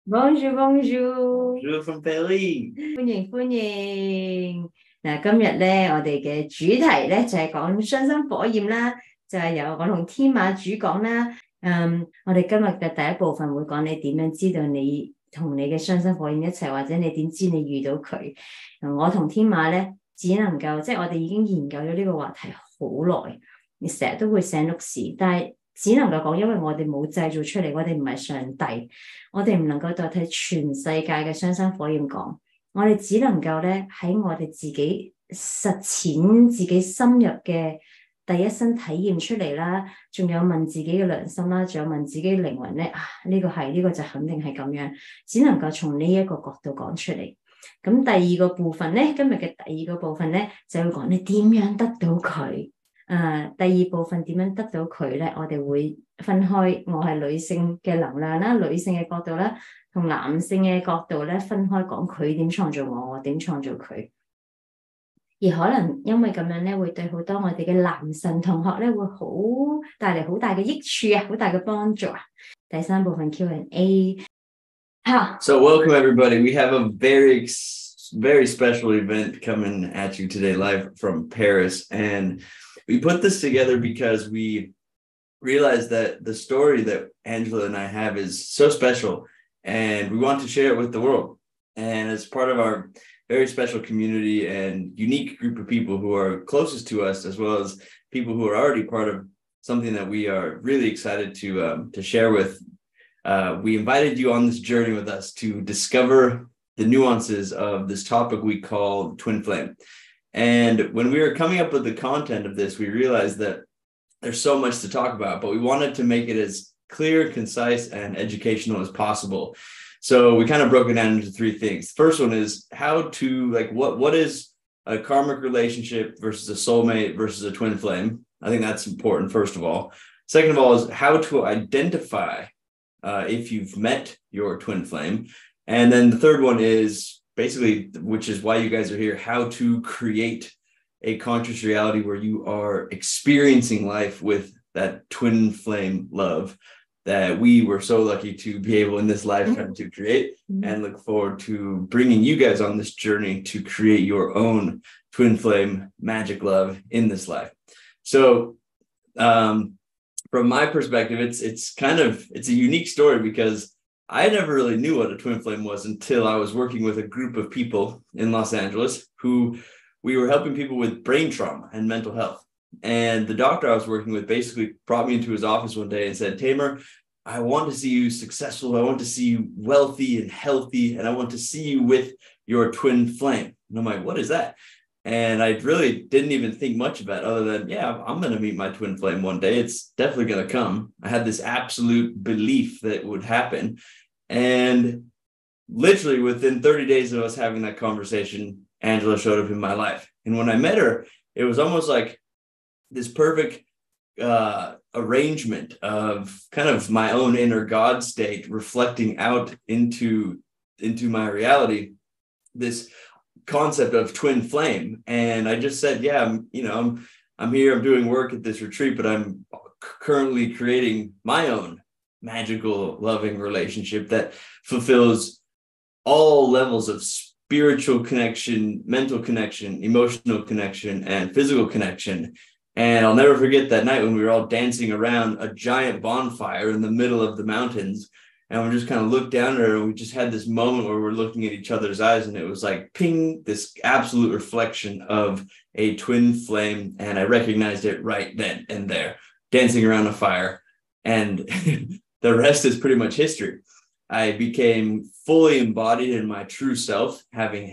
Bonjour, bonjour， Bonjour from Paris。歡迎。嗱，今日咧，我哋嘅主題咧就係講雙生火焰啦，就係由我同天馬主講啦。我哋今日嘅第一部分會講你點樣知道你同你嘅雙生火焰一齊，或者你點知你遇到佢。我同天馬咧，只能夠即係我哋已經研究咗呢個話題好耐，你成日都會寫 notes，但係只能夠講，因為我哋冇製造出嚟，我哋唔係上帝，我哋唔能夠代替全世界嘅雙生火焰講，我哋只能夠咧喺我哋自己實踐自己深入嘅第一身體驗出嚟啦，仲有問自己嘅良心啦，仲有問自己嘅靈魂咧，呢個係呢個就肯定係咁樣，只能夠從呢一個角度講出嚟。咁第二個部分咧，今日嘅第二個部分咧，就會講你點樣得到佢。第二部分點樣得到佢咧？我哋會分開，我係女性嘅能量啦，女性嘅角度啦，同男性嘅角度咧分開講佢點創造我點創造佢。而可能因為咁樣咧，會對好多我哋嘅男神同學咧，會帶嚟好大嘅益處啊，好大嘅幫助啊。第三部分 Q&A。So welcome everybody. We have a very special event coming at you today, live from Paris, and we put this together because we realized that the story that Angela and I have is so special, and we want to share it with the world. And as part of our very special community and unique group of people who are closest to us, as well as people who are already part of something that we are really excited to share with, we invited you on this journey with us to discover the nuances of this topic we call twin flame. And when we were coming up with the content of this, we realized that there's so much to talk about, but we wanted to make it as clear, concise, and educational as possible. So we kind of broke it down into three things. The first one is how to, what is a karmic relationship versus a soulmate versus a twin flame? I think that's important, first of all. Second of all is how to identify if you've met your twin flame. And then the third one is basically, which is why you guys are here, how to create a conscious reality where you are experiencing life with that twin flame love that we were so lucky to be able in this lifetime to create, and look forward to bringing you guys on this journey to create your own twin flame magic love in this life. So from my perspective, it's a unique story because I never really knew what a twin flame was until I was working with a group of people in Los Angeles who we were helping people with brain trauma and mental health. And the doctor I was working with basically brought me into his office one day and said, Tamer, I want to see you successful. I want to see you wealthy and healthy. And I want to see you with your twin flame. And I'm like, what is that? And I really didn't even think much about it other than, yeah, I'm going to meet my twin flame one day. It's definitely going to come. I had this absolute belief that it would happen. And literally within 30 days of us having that conversation, Angela showed up in my life. And when I met her, it was almost like this perfect arrangement of kind of my own inner God state reflecting out into my reality, this concept of twin flame. And I just said, yeah, I'm here, I'm doing work at this retreat, but I'm currently creating my own magical, loving relationship that fulfills all levels of spiritual connection, mental connection, emotional connection, and physical connection. And I'll never forget that night when we were all dancing around a giant bonfire in the middle of the mountains. And we just kind of looked down at her and we just had this moment where we're looking at each other's eyes, and it was like ping, this absolute reflection of a twin flame. And I recognized it right then and there, dancing around a fire. And the rest is pretty much history. I became fully embodied in my true self, having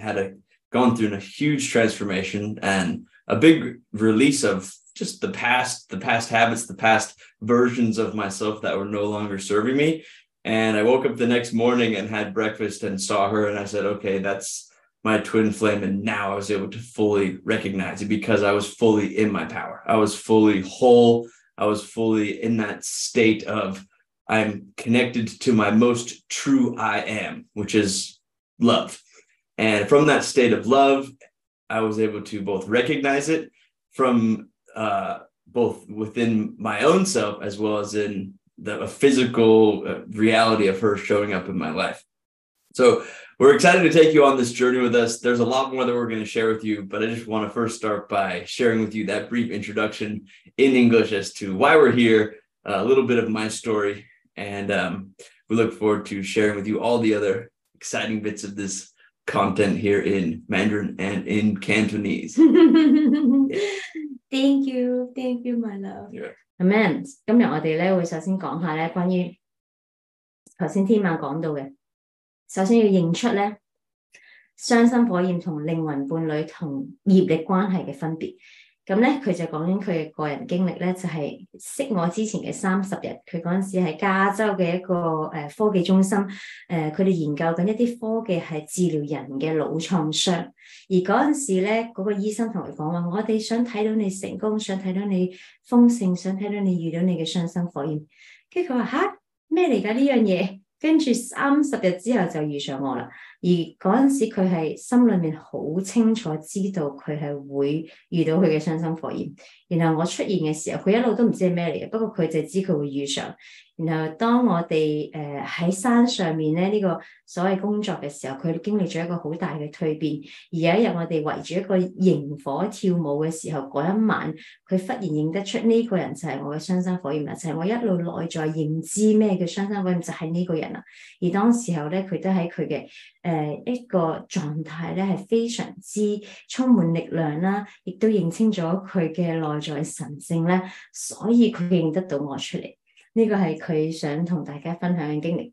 gone through a huge transformation and a big release of just the past habits, the past versions of myself that were no longer serving me. And I woke up the next morning and had breakfast and saw her, and I said, okay, that's my twin flame. And now I was able to fully recognize it because I was fully in my power. I was fully whole. I was fully in that state of I'm connected to my most true I am, which is love. And from that state of love, I was able to both recognize it from both within my own self as well as in the physical reality of her showing up in my life. So we're excited to take you on this journey with us. There's a lot more that we're going to share with you, but I just want to first start by sharing with you that brief introduction in English as to why we're here, a little bit of my story, and we look forward to sharing with you all the other exciting bits of this content here in Mandarin and in Cantonese. Thank you, my love. Amen. 今日我哋咧會首先講下咧關於頭先天馬講到嘅，首先要認出咧雙生火焰同靈魂伴侶同業力關係嘅分別。咁咧佢就講緊佢嘅個人經歷咧，就係識我之前嘅30日，佢嗰陣時喺加州嘅一個科技中心，佢哋研究緊一啲科技係治療人嘅腦創傷。而嗰陣時咧，嗰個醫生同佢講話，我哋想睇到你成功，想睇到你豐盛，想睇到你遇到你嘅雙生火焰。跟住佢話吓，咩嚟㗎呢樣嘢？跟住30日之後就遇上我啦。而嗰陣時佢係心裏面好清楚知道佢係會遇到佢嘅雙生火焰。然後我出現嘅時候，佢一路都唔知係咩嚟嘅，不過佢就知佢會遇上。然後當我哋喺山上面咧呢個所謂工作嘅時候，佢經歷咗一個好大嘅蛻變。而有一日我哋圍住一個營火跳舞嘅時候，嗰一晚佢忽然認得出呢個人就係我嘅雙生火焰啦，就係我一路內在認知咩叫雙生火焰就係呢個人啦。而當時候咧，佢都喺佢嘅一個狀態咧係非常之充滿力量啦，亦都認清咗佢嘅內在神聖咧，所以佢認得到我出嚟。呢個係佢想同大家分享嘅經歷。